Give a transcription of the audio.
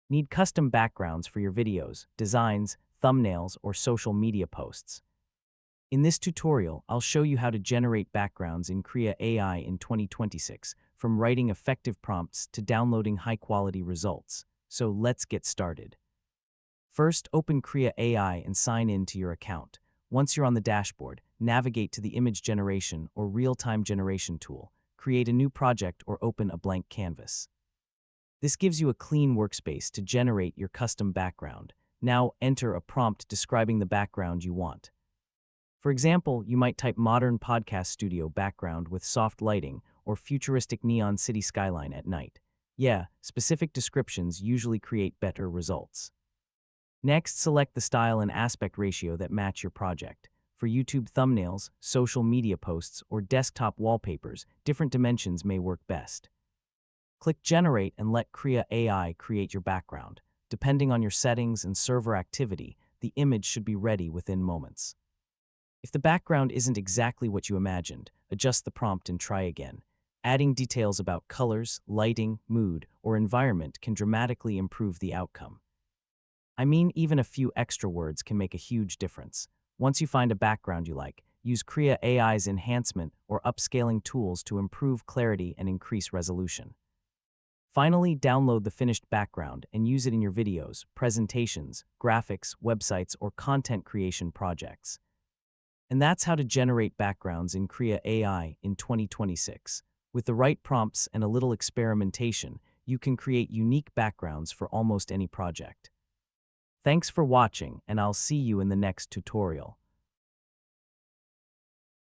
Need custom backgrounds for your videos, designs, thumbnails, or social media posts? In this tutorial, I'll show you how to generate backgrounds in Krea AI in 2026, from writing effective prompts to downloading high-quality results. So let's get started. First, open Krea AI and sign in to your account. Once you're on the dashboard, navigate to the image generation or real-time generation tool, create a new project or open a blank canvas. This gives you a clean workspace to generate your custom background. Now enter a prompt describing the background you want. For example, you might type modern podcast studio background with soft lighting or futuristic neon city skyline at night. Yeah, specific descriptions usually create better results. Next, select the style and aspect ratio that match your project. For YouTube thumbnails, social media posts, or desktop wallpapers, different dimensions may work best. Click Generate and let Krea AI create your background. Depending on your settings and server activity, the image should be ready within moments. If the background isn't exactly what you imagined, adjust the prompt and try again. Adding details about colors, lighting, mood, or environment can dramatically improve the outcome. I mean, even a few extra words can make a huge difference. Once you find a background you like, use Krea AI's enhancement or upscaling tools to improve clarity and increase resolution. Finally, download the finished background and use it in your videos, presentations, graphics, websites, or content creation projects. And that's how to generate backgrounds in Krea AI in 2026. With the right prompts and a little experimentation, you can create unique backgrounds for almost any project. Thanks for watching, and I'll see you in the next tutorial.